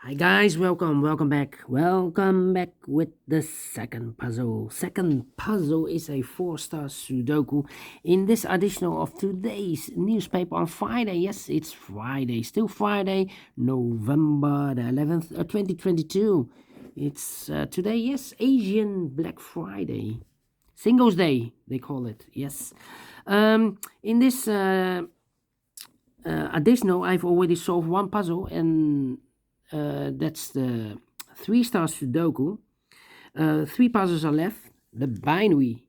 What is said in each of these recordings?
Hi guys, welcome back. Welcome back with the second puzzle. Second puzzle is a four-star Sudoku in this edition of today's newspaper on Friday. Yes, it's Friday, still Friday, November the 11th, 2022. It's today, yes, Asian Black Friday. Singles Day, they call it. Yes. In this additional, I've already solved one puzzle, and that's the three-star Sudoku. Three puzzles are left. The binary,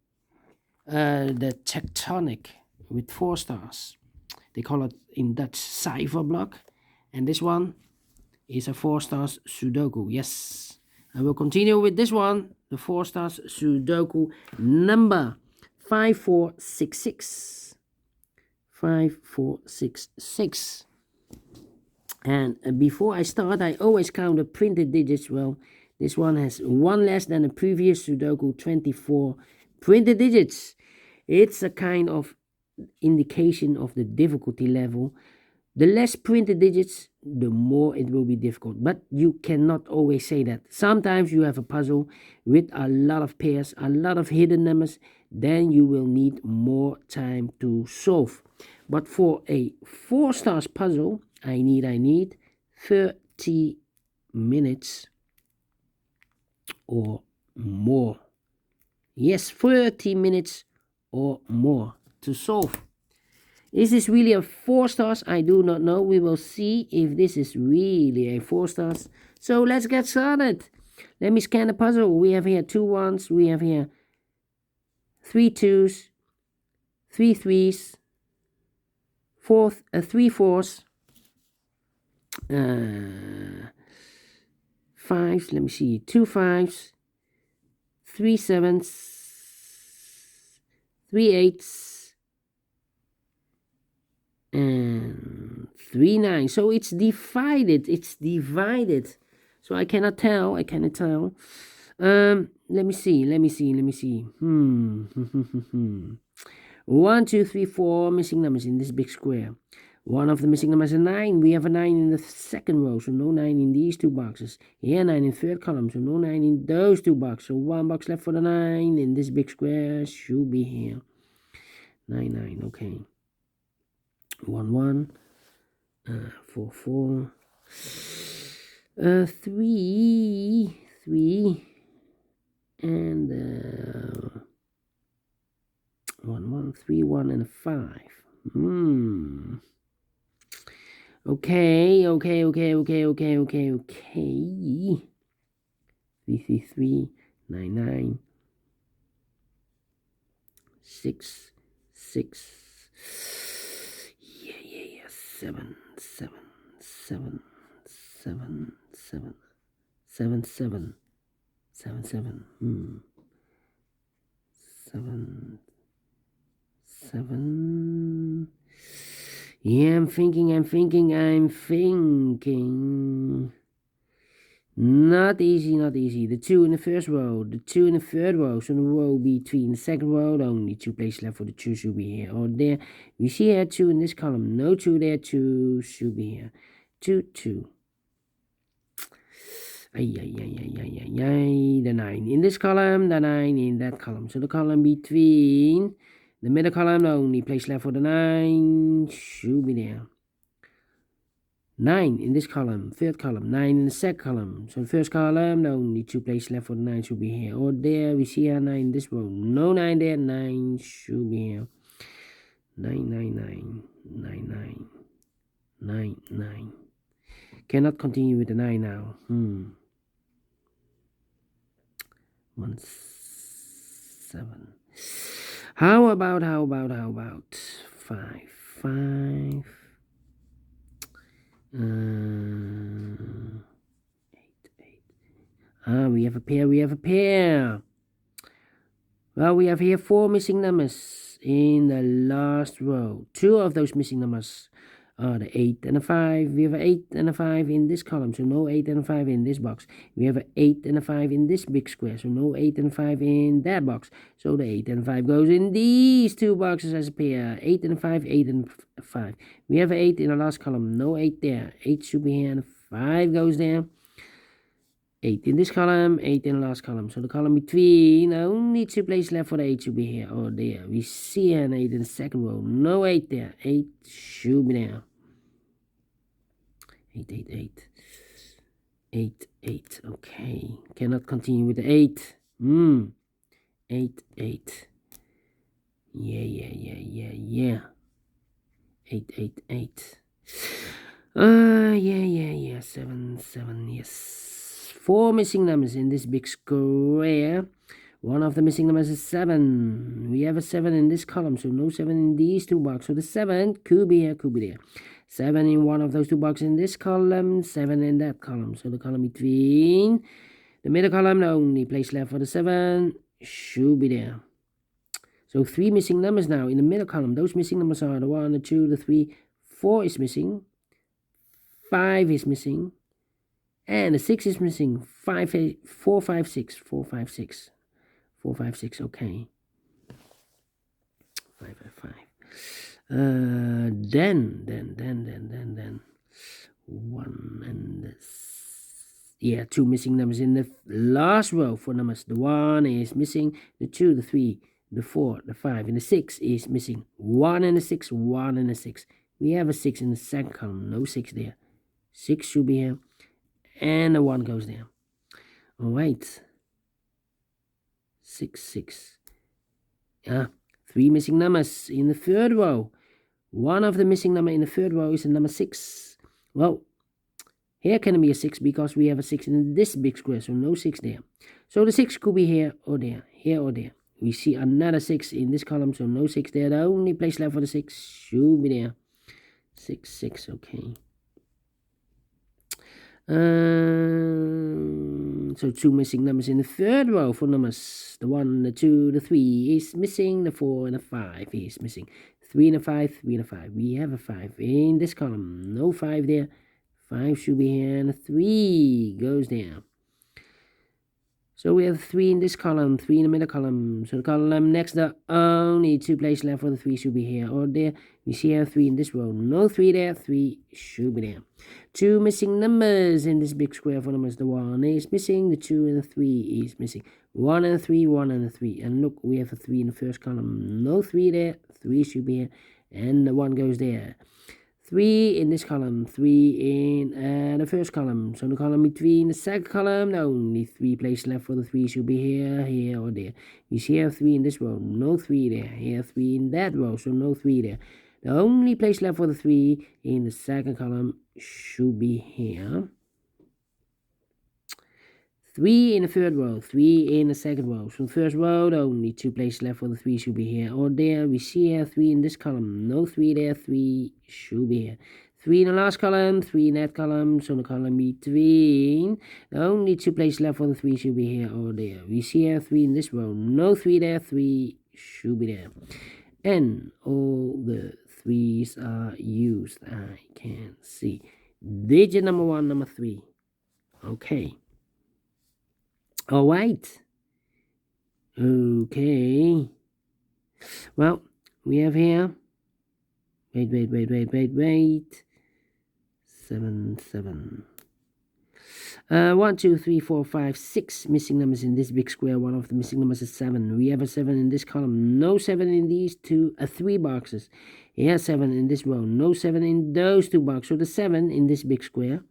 the tectonic with 4 stars. They call it in Dutch cipher block. And this one is a 4 stars Sudoku. Yes. I will continue with this one, the 4 stars Sudoku number 5466. 5466. And before I start, I always count the printed digits. Well, this one has one less than the previous Sudoku, 24 printed digits. It's a kind of indication of the difficulty level. The less printed digits, the more it will be difficult. But you cannot always say that. Sometimes you have a puzzle with a lot of pairs, a lot of hidden numbers. Then you will need more time to solve. But for a 4 stars puzzle, I need 30 minutes or more. Yes, 30 minutes or more to solve. Is this really a 4 stars? I do not know. We will see if this is really a 4 stars. So let's get started. Let me scan the puzzle. We have here 2 1s. We have here 3 2s, 3 3s, 3 4s, 5s. Let me see. 2 5s, 3 7s, 3 8s. And 3 9. So it's divided. So I cannot tell. Let me see. 1 2 3 4 missing numbers in this big square. One of the missing numbers is 9. We have a 9 in the second row, so no 9 in these 2 boxes. Here 9 in third column, so no 9 in those 2 boxes. So 1 box left for the 9 in this big square. Should be here. 9 9. Okay. 1 1, 4 4, 3 3, and 1 1 3 1 and a 5. Okay. 3 3 3, 9 9, 6 6. 7 7 7 7 7 7 7 7 7 7 7. Yeah, I'm thinking. Not easy. The 2 in the first row, the 2 in the third row. So the row between the second row, only 2 places left for the 2 should be here. Or there, we see here 2 in this column. No 2 there, 2 should be here. 2 2. The 9 in this column, the 9 in that column. So the column between the middle column, the only place left for the 9 should be there. 9 in this column, third column, 9 in the second column. So the first column, the only 2 places left for the 9 should be here. Or there, we see here 9 in this row. No 9 there, 9 should be here. 9 9 9 9 9 9 9. Cannot continue with the 9 now. 1 7. How about 5 5? 8 8. We have a pair. Well, we have here 4 missing numbers in the last row. 2 of those missing numbers are the 8 and a 5. We have an 8 and a 5 in this column, so no 8 and a 5 in this box. We have an 8 and a 5 in this big square, so no 8 and a 5 in that box. So the 8 and 5 goes in these 2 boxes as a pair. 8 and a 5, 8 and 5. We have an 8 in the last column, no 8 there. 8 should be here, and 5 goes there. 8 in this column, 8 in the last column. So the column between, only 2 places left for the 8 should be here or there. We see an 8 in the second row. No 8 there. 8 should be there. 8, 8, 8. 8, 8. Okay. Cannot continue with the 8. 8, 8. Yeah. 8, 8, 8. Yeah. 7, 7, yes. 4 missing numbers in this big square. One of the missing numbers is 7. We have a 7 in this column, so no 7 in these two boxes. So the 7 could be here, could be there. 7 in one of those two boxes in this column, 7 in that column. So the column between the middle column, the only place left for the 7 should be there. So 3 missing numbers now in the middle column. Those missing numbers are the 1, the 2, the 3, 4 is missing, 5 is missing, and the 6 is missing. 5, 8, 4, 5, 6, 4, 5, 6. 4, 5, 6, okay. 5, 5, 5. Then 1 and yeah, 2 missing numbers in the last row for numbers. The 1 is missing, the 2, the 3, the 4, the 5, and the 6 is missing. 1 and the 6, 1 and the 6. We have a 6 in the second column, no 6 there. 6 should be here, and the 1 goes there. All right. 6, 6. 3 missing numbers in the third row. One of the missing number in the third row is the number 6. Well, here can be a 6 because we have a 6 in this big square, so no 6 there. So the 6 could be here or there, here or there. We see another 6 in this column, so no 6 there. The only place left for the 6 should be there. 6, 6, okay. So 2 missing numbers in the third row for numbers. The 1, the 2, the 3 is missing. The 4 and the 5 is missing. 3 and a 5, 3 and a 5. We have a 5 in this column. No 5 there. 5 should be here, and a 3 goes there. So we have 3 in this column, 3 in the middle column. So the column next, the only 2 places left for the 3 should be here or there. We see here 3 in this row. No 3 there. 3 should be there. 2 missing numbers in this big square for numbers. The 1 is missing. The 2 and the 3 is missing. 1 and a 3, 1 and a 3. And look, we have a 3 in the first column. No 3 there. 3 should be here. And the 1 goes there. 3 in this column, 3 in the first column. So the column between the second column, the only 3 places left for the 3 should be here, here, or there. You see here 3 in this row, no 3 there. Here 3 in that row, so no 3 there. The only place left for the 3 in the second column should be here. 3 in the third row, 3 in the second row. So the first row, the only 2 places left for the 3 should be here or there. We see here 3 in this column, no 3 there, 3 should be here. 3 in the last column, 3 in that column. So the column between, the only 2 places left for the 3 should be here or there. We see here 3 in this row, no 3 there, 3 should be there. And all the 3's are used. I can see. Digit number 1, number 3. Okay. All right. Okay. Well, we have here. Wait. 7, 7. 1, 2, 3, 4, 5, 6 missing numbers in this big square. One of the missing numbers is 7. We have a 7 in this column. No 7 in these 3 boxes. Here 7 in this row. No 7 in those 2 boxes. So the 7 in this big square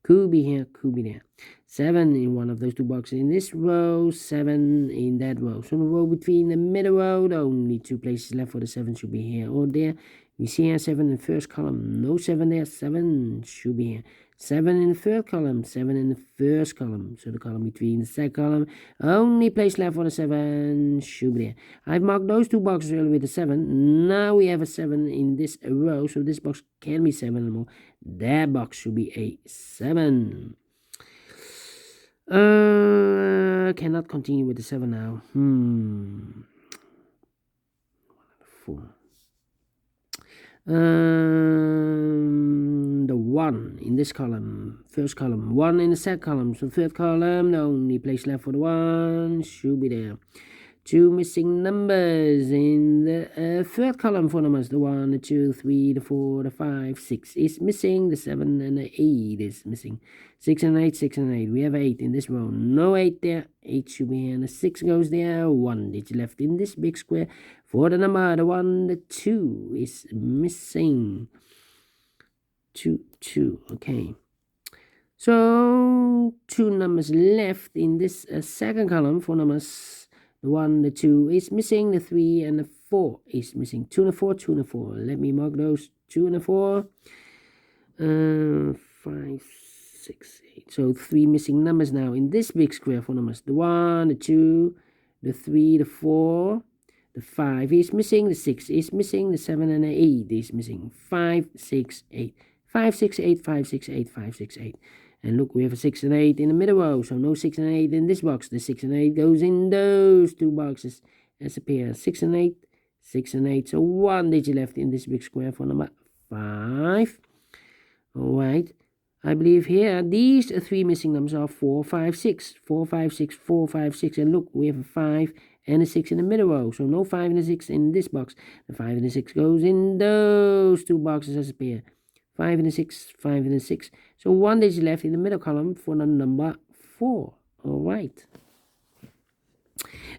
could be here, could be there. 7 in one of those 2 boxes in this row, 7 in that row. So the row between the middle row, the only 2 places left for the 7 should be here or there. We see here 7 in the first column, no 7 there, 7 should be here. 7 in the third column, 7 in the first column. So the column between the second column, only place left for the 7 should be there. I've marked those 2 boxes earlier with the 7. Now we have a 7 in this row, so this box can be 7 anymore. That box should be a 7. Cannot continue with the 7 now. 4. The 1 in this column, first column, 1 in the second column, so third column, the only place left for the 1 should be there. Two missing numbers in the third column for numbers. The 1, the 2, 3, the 4, the 5, 6 is missing. The 7 and the 8 is missing. 6 and 8, 6 and 8. We have 8 in this row. No 8 there. 8 should be here. And the 6 goes there. 1 digit left in this big square. For the number, the 1, the 2 is missing. 2, 2. Okay. So, 2 numbers left in this second column for numbers. The 1, the 2 is missing. The 3 and the 4 is missing. 2 and the 4, 2 and the 4. Let me mark those. 2 and the 4. 5, 6, 8. So 3 missing numbers now in this big square for numbers. The 1, the 2, the 3, the 4. The 5 is missing. The 6 is missing. The 7 and the 8 is missing. 5, 6, 8. 5, 6, 8, 5, 6, 8, 5, 6, 8. And look, we have a 6 and 8 in the middle row, so no 6 and 8 in this box. The 6 and 8 goes in those 2 boxes as a pair. 6 and 8, 6 and 8. So 1 digit left in this big square for number 5. Alright, I believe here these 3 missing numbers are 4, 5, 6. 4, 5, 6, 4, 5, 6. And look, we have a 5 and a 6 in the middle row. So no 5 and a 6 in this box. The 5 and the 6 goes in those 2 boxes as a pair. 5 and a 6, 5 and a 6. So 1 digit left in the middle column for the number 4. Alright.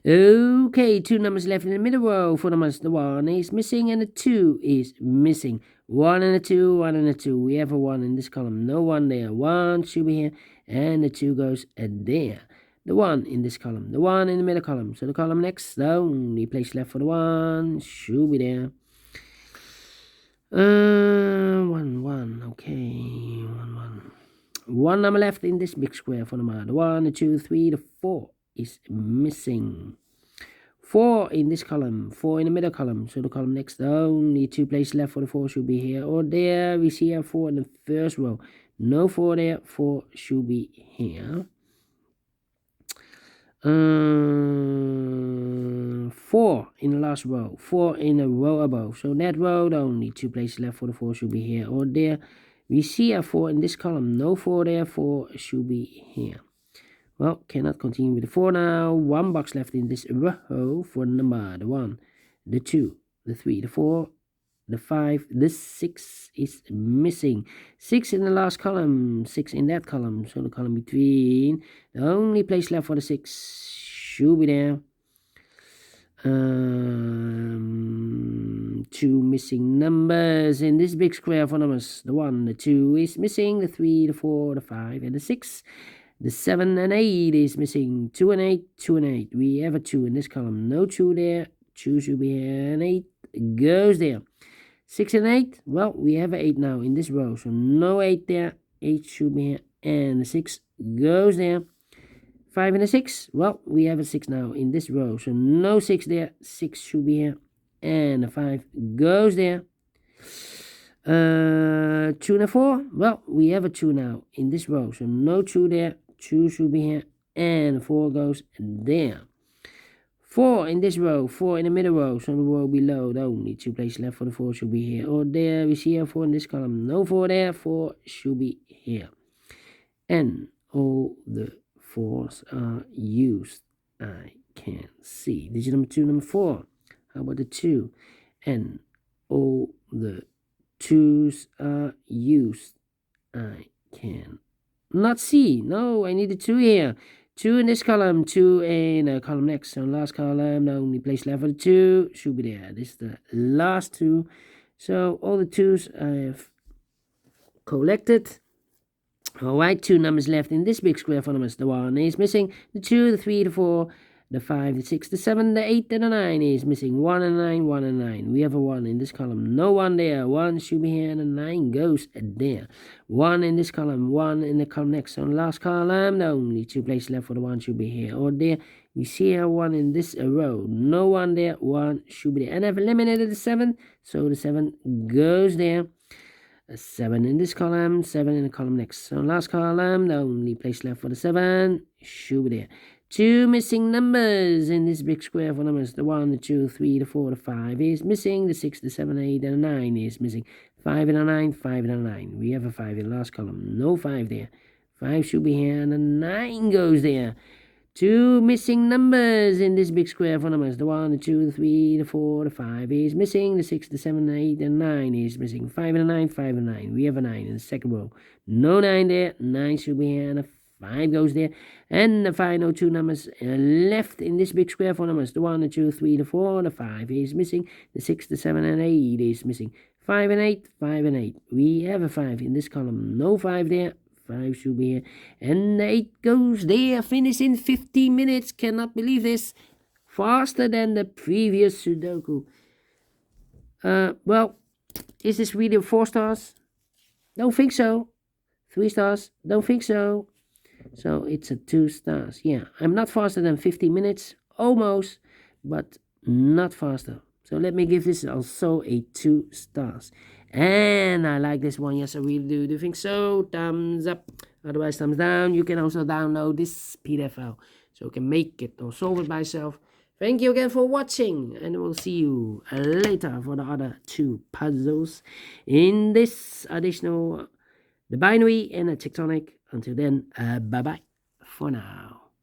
Okay, 2 numbers left in the middle row for numbers. The 1 is missing and the 2 is missing. 1 and a 2, 1 and a 2. We have a 1 in this column. No 1 there. 1 should be here. And the 2 goes there. The 1 in this column. The 1 in the middle column. So the column next, the only place left for the 1 should be there. 1, 1, okay, 1, 1. 1 number left in this big square for number. The 1, the 2, 3, the 4 is missing. 4 in this column, 4 in the middle column. So the column next, the only 2 places left for the 4 should be here or there. We see a 4 in the first row. No 4 there, 4 should be here. 4 in the last row, 4 in a row above. So that row, the only 2 places left for the 4 should be here or there. We see a 4 in this column, no 4 there, 4 should be here. Well, cannot continue with the 4 now. 1 box left in this row for the number. The 1, the 2, the 3, the 4, the 5, the 6 is missing. 6 in the last column, 6 in that column. So the column between, the only place left for the 6 should be there. 2 missing numbers in this big square for numbers. The 1, the 2 is missing. The 3, the 4, the 5, and the 6. The 7 and 8 is missing. 2 and 8, 2 and 8. We have a 2 in this column. No 2 there. 2 should be here. And 8 goes there. 6 and 8. Well, we have an 8 now in this row. So no 8 there. 8 should be here. And the 6 goes there. 5 and a 6. Well, we have a 6 now in this row. So no 6 there. 6 should be here. And the 5 goes there. 2 and a 4. Well, we have a 2 now in this row. So no 2 there. 2 should be here. And 4 goes there. 4 in this row. 4 in the middle row. So the row below, the only 2 places left for the 4 should be here or there. We see a 4 in this column. No 4 there. 4 should be here. And all the 4s are used. I can see. Digit number 2, number 4. How about the 2? And all the 2s are used. I can not see. No, I need a 2 here. 2 in this column, 2 in the column next. So last column, the only place left for the 2 should be there. This is the last 2. So all the 2s I have collected. Alright, 2 numbers left in this big square for numbers. The 1 is missing. The 2, the 3, the 4, the 5, the 6, the 7, the 8, and the 9 is missing. 1 and 9, 1 and 9. We have a 1 in this column. No 1 there. 1 should be here and the 9 goes there. 1 in this column. 1 in the column next. So on the last column, the only 2 places left for the 1 should be here or there. We see a 1 in this row. No 1 there. 1 should be there. And I've eliminated the 7. So the 7 goes there. A 7 in this column, 7 in the column next. So last column, the only place left for the 7 should be there. 2 missing numbers in this big square for numbers. The 1, the 2, 3, the 4, the 5 is missing. The 6, the 7, 8, and the 9 is missing. 5 and a 9, 5 and a 9. We have a 5 in the last column. No 5 there. 5 should be here and the 9 goes there. Two missing numbers in this big square for numbers. The 1, the 2, the 3, the 4, the 5 is missing. The 6, the 7, the 8, and 9 is missing. 5 and a 9, 5 and 9. We have a 9 in the second row. No 9 there. 9 should be here, and a 5 goes there. And the final two numbers left in this big square for numbers. The 1, the 2, 3, the 4, the 5 is missing. The 6, the 7, and 8 is missing. 5 and 8, 5 and 8. We have a 5 in this column. No 5 there. 5 should be here. And 8 goes there. Finish in 15 minutes. Cannot believe this. Faster than the previous Sudoku. Well, is this video 4 stars? Don't think so. 3 stars? Don't think so. So it's a 2 stars. Yeah, I'm not faster than 15 minutes. Almost, but not faster. So let me give this also a 2 stars. And I like this one. Yes, I really do. Do you think so? Thumbs up. Otherwise, thumbs down. You can also download this PDF file so you can make it or solve it by yourself. Thank you again for watching, and we'll see you later for the other 2 puzzles in this additional, the binary and the tectonic. Until then, bye-bye for now.